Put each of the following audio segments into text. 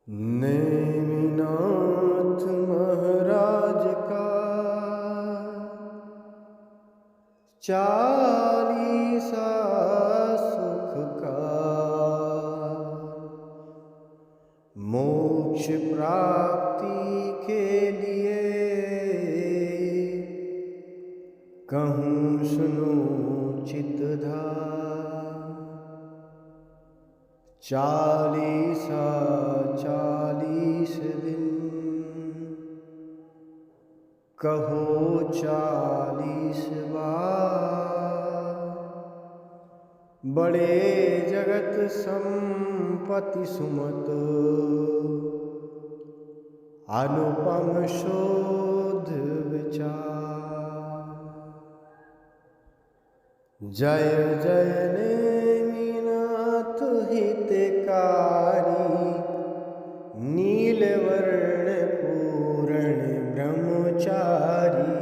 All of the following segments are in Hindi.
नेमिनाथ महाराज का 40 सुख का मोक्ष प्राप्ति के लिए कहूँ सुनो चित्तधार। 40 दिन कहो 40 बार। बड़े जगत संपत्ति सुमत अनुपम शोध विचार। जय जय नेमिनाथ हितकारी नीलवर्ण पूर्ण ब्रह्मचारी।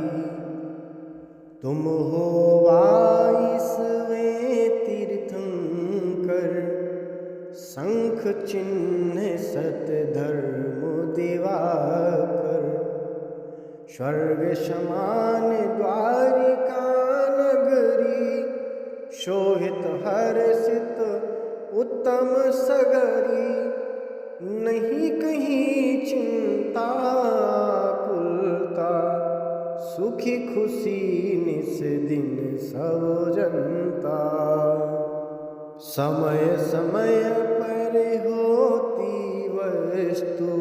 तुम हो 22वें तीर्थंकर शंख चिन्ह सत धर्म दिवाकर। स्वर्ग समान द्वारिका नगरी शोभित हर्षित उत्तम सगरी। नहीं कहीं चिंता कुलता सुखी खुशी निस दिन सब जनता। समय समय पर होती वस्तु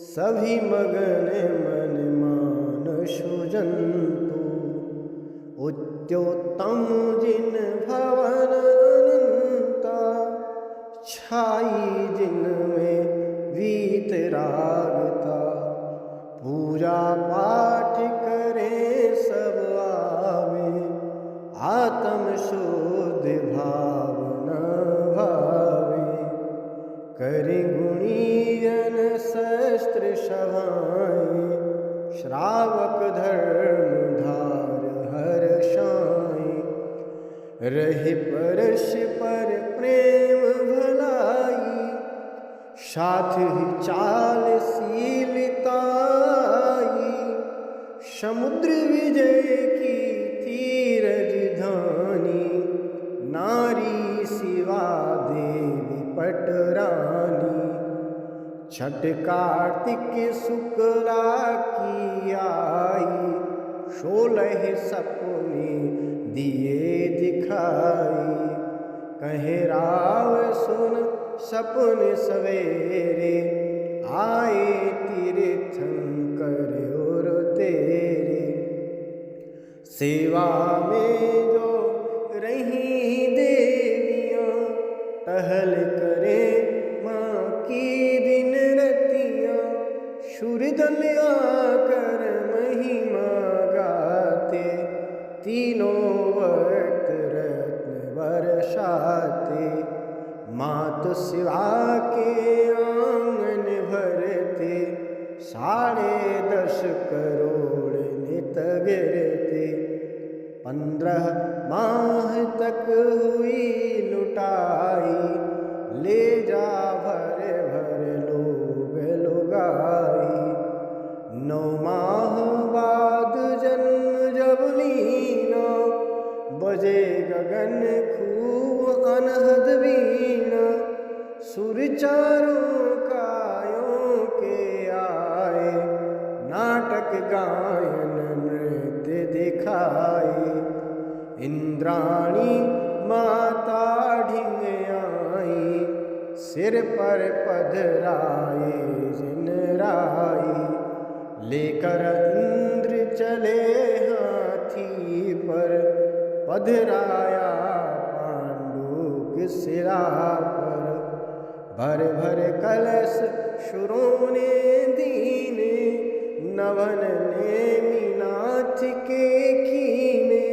सभी मगन मन मानसु जंतु। उद्योत्तम जिन भवन अनंता छाई जिनमें वीतरागता। पूजा पाठ करें सब आवे आत्म शुद्ध भावना भावे। करें गुणीजन शस्त्र सभाएं श्रावक धर्म धार हर शाएं। रहे परस्पर प्रेम भलाई साथ ही चाल शीलताई। समुद्र विजय की धीरज धानी नारी शिवा देवी पटरानी। छठ कार्तिक शुक्ला की आई 16 सपने दिए दिखाई। कहे राव सुन सपन सवेरे आए तीर्थंकर और तेरे। सेवा में जो रही देवियाँ टहल करे माँ की दिन रतियाँ। सूर्यदल आकर महिमा गाते तीनों वक्त रत्न बरसाते। मात शिवा के आंगन भरते 10.5 करोड़ नित गिरते। 15 माह तक हुई लुटाई ले जा भर भर लोग लुगाई। 9 माह बाद जन्म जब लीना बजे गगन खूब अनहद वीणा। सुर चारों कायों के आए नाटक गायन नृत्य दिखाए। इंद्राणी माता ढिंग आई सिर पर पधराए जिन राई। लेकर इंद्र चले हाथी पर पधराया पांडु के सिरा पर। भर भर कलश शुरों ने दीने नवन नेमिनाथ के कीने।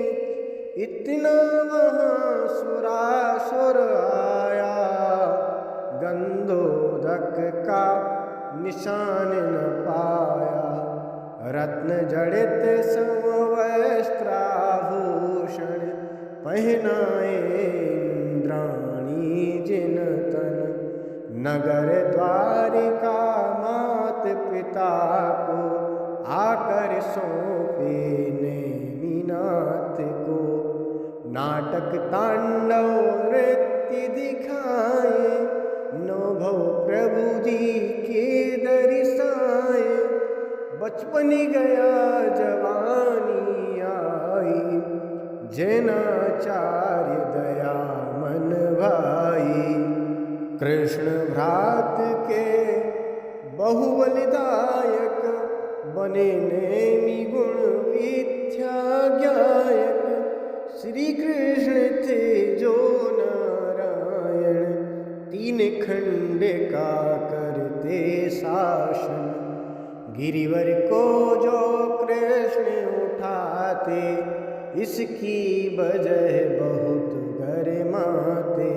इतना वहाँ सुरासुर आया गंधोदक का निशान न पाया। रत्न जड़ित समवस्त्राभूषण पहनाए इंद्राणी जिन तन। नगर द्वारिका मात पिता को आकर सौंपे नेमिनाथ को। नाटक तांडव नृत्य दिखाए नभो प्रभु जी के दर्शाए। बचपन गया जवानी आई जैनाचार्य दया मन भाई। कृष्ण भ्रात के बहुबलदायक बने नेमि गुण विद्या ज्ञायक। श्री कृष्ण थे जो नारायण तीन खंड का करते शासन। गिरिवर को जो कृष्ण उठाते इसकी वजह बहुत गरिमाते।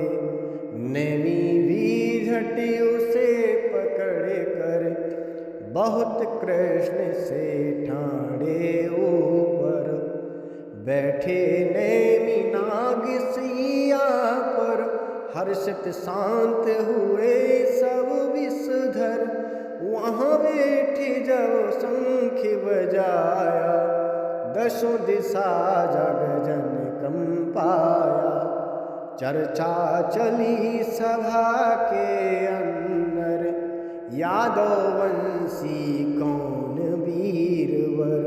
नेमि भी झट उसे पकड़ कर बहुत कृष्ण से ठाणे ऊपर। बैठे नेमि नाग सैया पर हर्षित शांत हुए सब विषधर। वहाँ बैठे जब शंख बजाया दसों दिशा जग जन कंपाया। चर्चा चली सभा के अंदर यादव वंशी कौन वीरवर।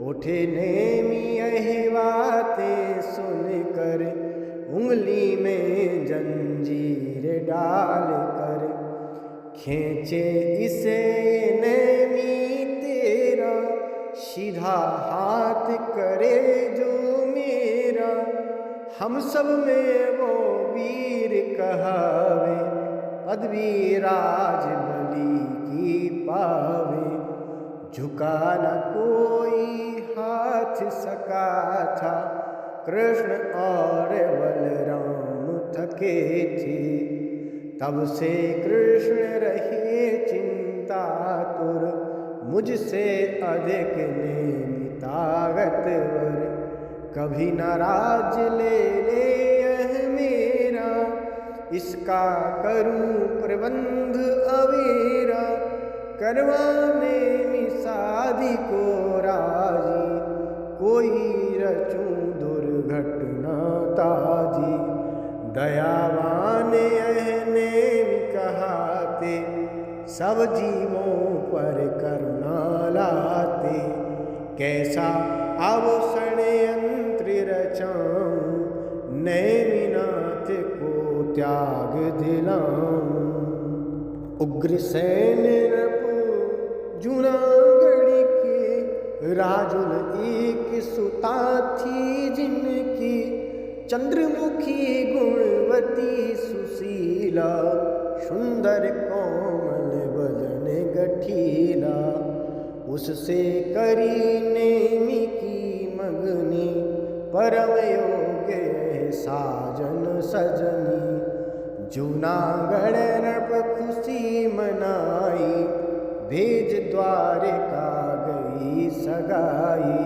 उठे नेमि यह बातें सुनकर उंगली में जंजीर डाल कर। खींचे इसे नेमि तेरा सीधा हाथ करे जो मेरा। हम सब में वो वीर कहावे पदवी राज बलि की पावे। झुका न कोई हाथ सका था कृष्ण और बलराम थके थे। तब से कृष्ण रहे चिंतातुर मुझसे अधिक नेमि ताकतवर। कभी नाराज ले यह मेरा इसका करूं प्रबंध अवेरा। करवाने में शादी को राजी कोई रचूं दुर्घटना ताजी। दयावान यह नेमि कहाते सब जीवों पर करुणा लाते। कैसा अब षड्यंत्र रचाऊं नेमिनाथ को त्याग दिलाऊं। उग्रसेन जूनागढ़ के राजुल एक सुता थी जिनकी। चंद्रमुखी गुणवती सुशीला सुंदर कोमल बदन गठीला। उससे करी नेमि की मगनी परम योग्य साजन सजनी। जूनागढ़ नृप खुशी मनाई भेज द्वारिका गई सगाई।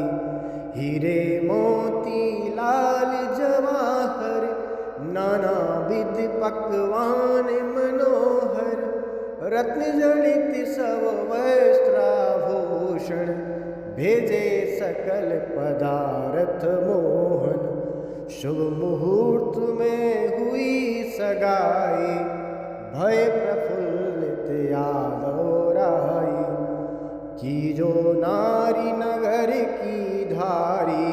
हीरे मोती लाल जवाहर नाना विध पकवान मनोहर। रत्न जड़ित सब वस्त्राभूषण भेजे सकल पदार्थ मोहन। शुभ मुहूर्त में हुई सगाई भय प्रफुल्लित यादव राई। की जो नारी नगर की धारी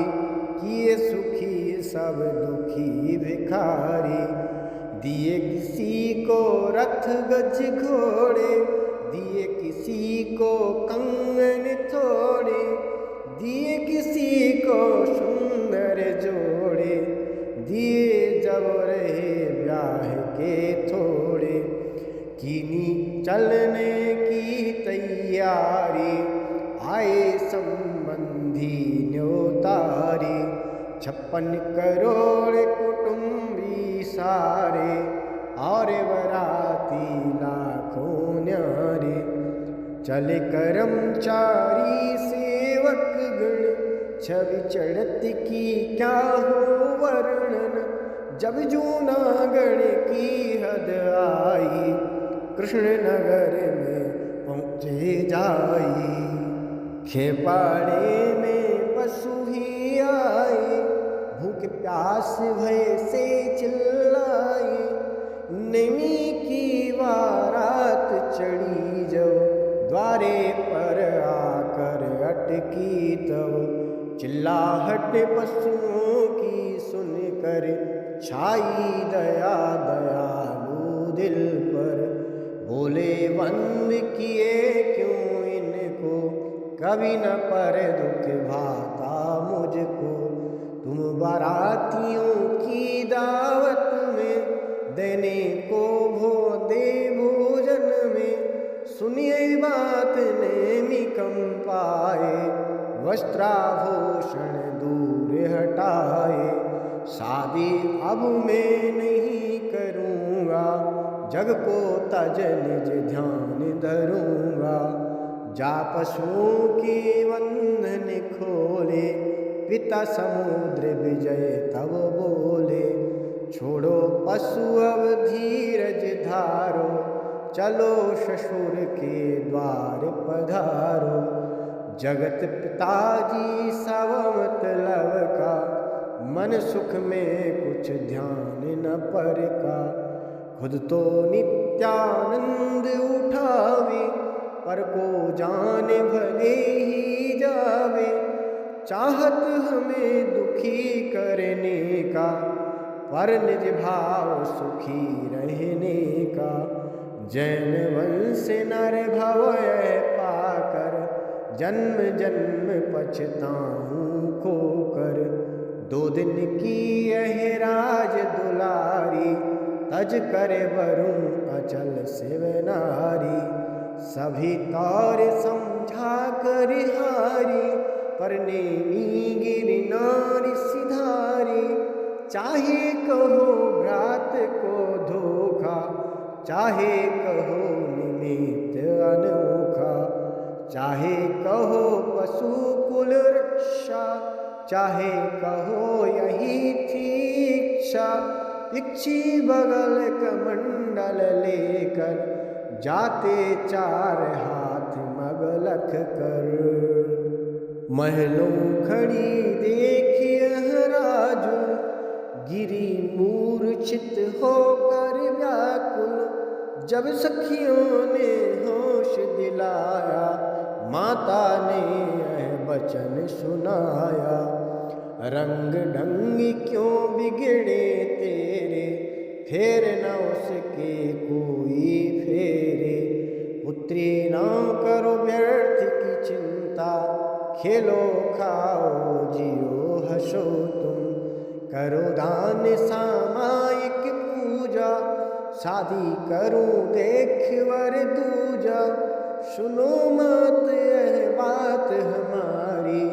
किए सुखी सब दुखी भिखारी। दिए किसी को रथ गज घोड़े दिए किसी को कंगन थोड़े। दिए किसी को सुंदर जोड़े दिए जब रहे ब्याह के थोड़े। कीनी चलने की तैयारी आए संबंधी न्योतारी। 56 करोड़ कुटुंबी सारे और बराती लाखों न्यारे। चले कर्मचारी सेवक गण छवि चढ़त की क्या हो वर्णन। जब जूनागढ़ की हद आई कृष्ण नगर में पहुँचे जाई। खेपाड़े में पशु ही आए, भूख प्यास भय से चिल्लाए। नेमी की बारात चढ़ी जब द्वारे पर आकर अटकी तब, चिल्लाहट पशुओं की सुनकर छाई दया दयालु दिल पर। बोले बंद किए क्यों इनको, कभी न पर दुख भाता मुझको। तुम बारातियों की दावत में देने को भो दे भोजन में। सुनिए बात नेमी कंपाए, वस्त्राभूषण दूर हटाए। शादी अब मैं नहीं करूँगा, जग को तज निज ध्यान धरूँगा। जा पशुओं के बंधन खोले, पिता समुद्र विजय तब बोले। छोड़ो पशु अब धीरज धारो, चलो ससुर के द्वार पधारो। जगत पिताजी सब मतलब का, मन सुख में कुछ ध्यान न पर का। खुद तो नित्यानंद उठावे, पर को जाने भले ही जावे। चाहत हमें दुखी करने का, पर निज भाव सुखी रहने का। जैन वंश नर भव पाकर, जन्म जन्म पछताऊं खोकर। 2 दिन की यह राज दुलारी, तज कर वरुण अचल शिव नारी। सभी तौर समझा कर हारी, पर नेमी गिर नारी सिधारी। चाहे कहो भ्रात को धोखा, चाहे कहो निमित्त अनोखा। चाहे कहो पशु कुल रक्षा, चाहे कहो यही थी इच्छा। इच्छी बगल कमंडल लेकर, जाते 4 हाथ मगलख कर। महलों खड़ी देखिए राजू, गिरी मूर्छित होकर व्याकुल। जब सखियों ने होश दिलाया, माता ने यह वचन सुनाया। रंग ढंग क्यों बिगड़े तेरे, फेर न उसके कोई फेरे। पुत्री ना करो व्यर्थ की चिंता, खेलो खाओ जियो हंसो तुम। करो दान सामायिक पूजा, शादी करूं देख वर दूजा। सुनो मत यह बात हमारी,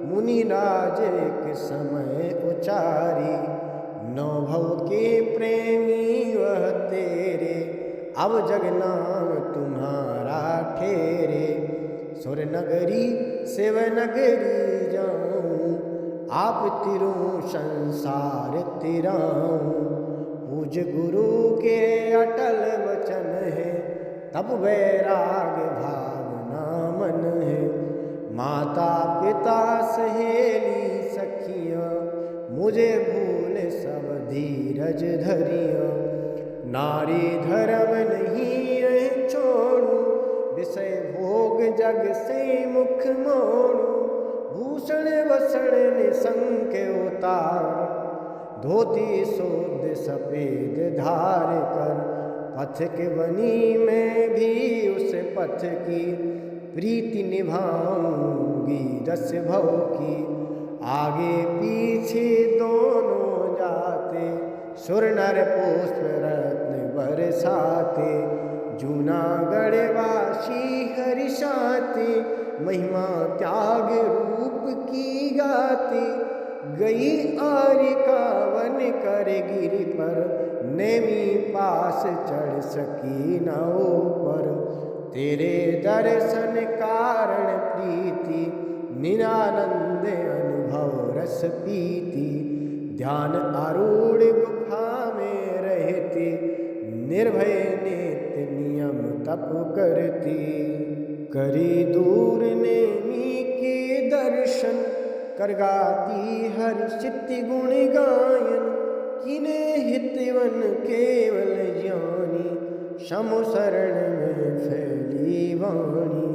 मुनिराज एक समय उचारी। 9 भव के प्रेमी वह तेरे, अब जगनाम तुम्हारा ठेरे। सुर नगरी शिव नगरी जाऊं, आप तिरों संसार तिराऊं। पूज गुरु के अटल वचन है, तब वैराग भावना मन है। माता पिता सहेली सखियाँ, मुझे भूल सब धीरज धरियाँ। नारी धर्म नहीं है छोड़ू, विषय भोग जग से मुख मोड़ू। भूषण वसण निसंक उतार, धोती शोध सफेद धार कर। पथ के बनी मैं भी उस पथ की, प्रीति निभाऊंगी 10 भव की। आगे पीछे दोनों जाते, सुर नर पुष्प रत्न बरसाते। जूनागढ़ वासी हरिशाते, महिमा त्याग रूप की गाते। गई आरिका वन कर गिरि पर, नेमी पास चढ़ सकी न ऊपर। तेरे दर्शन कारण प्रीति, निरानंद अनुभव रस पीति। ध्यान आरूढ़ गुफा में रहते, निर्भय नित्य नियम तप करती। करी दूर नेमी के दर्शन, कर गाती हर्षित गुण गायन। किने हितवन केवल ज्ञानी, समो शरण में फैली वाणी।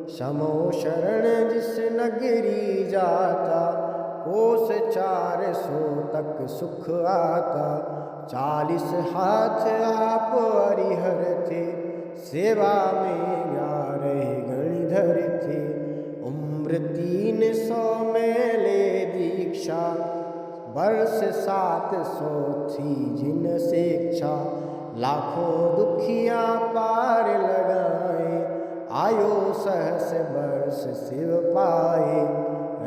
समो शरण जिस नगरी जाता, कोस 400 तक सुख आता। 40 हाथ आप हरिहर थे, सेवा में 11 गणिधर थे। उम्र 300 में ले दीक्षा, वर्ष 700 थी जिन शिक्षा। लाखों दुखिया पार लगाए, आयो सहस वर्ष शिव पाए।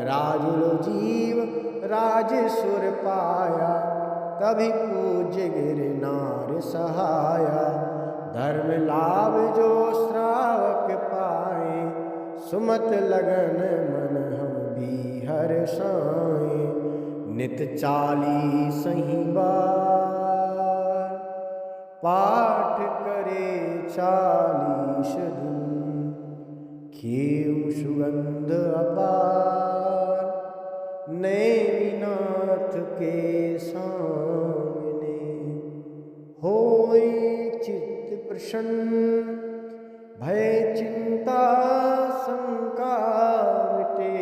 राजुल जीव राजसुर पाया, तभी पूज्य गिरनार सहाया। धर्म लाभ जो श्रावक पाए, सुमत लगन मन हम भी हर्षाएँ। नित 40 बार, पाठ करे 40 दिन। खेऊ सुगंध अपार, नेमिनाथ के सामने। होए चित्त प्रसन्न, भय चिंता शंका मिटे।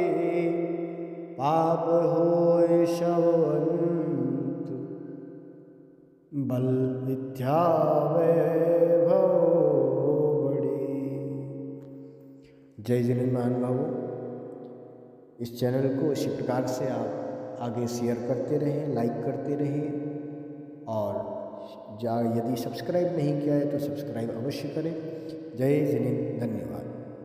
पाप होए शवंत, बल विद्या वैभव बढ़े। जय जिनेंद्र महानुभावों, इस चैनल को इसी प्रकार से आप आगे शेयर करते रहें, लाइक करते रहें, और यदि सब्सक्राइब नहीं किया है तो सब्सक्राइब अवश्य करें। जय जिनेंद्र, धन्यवाद।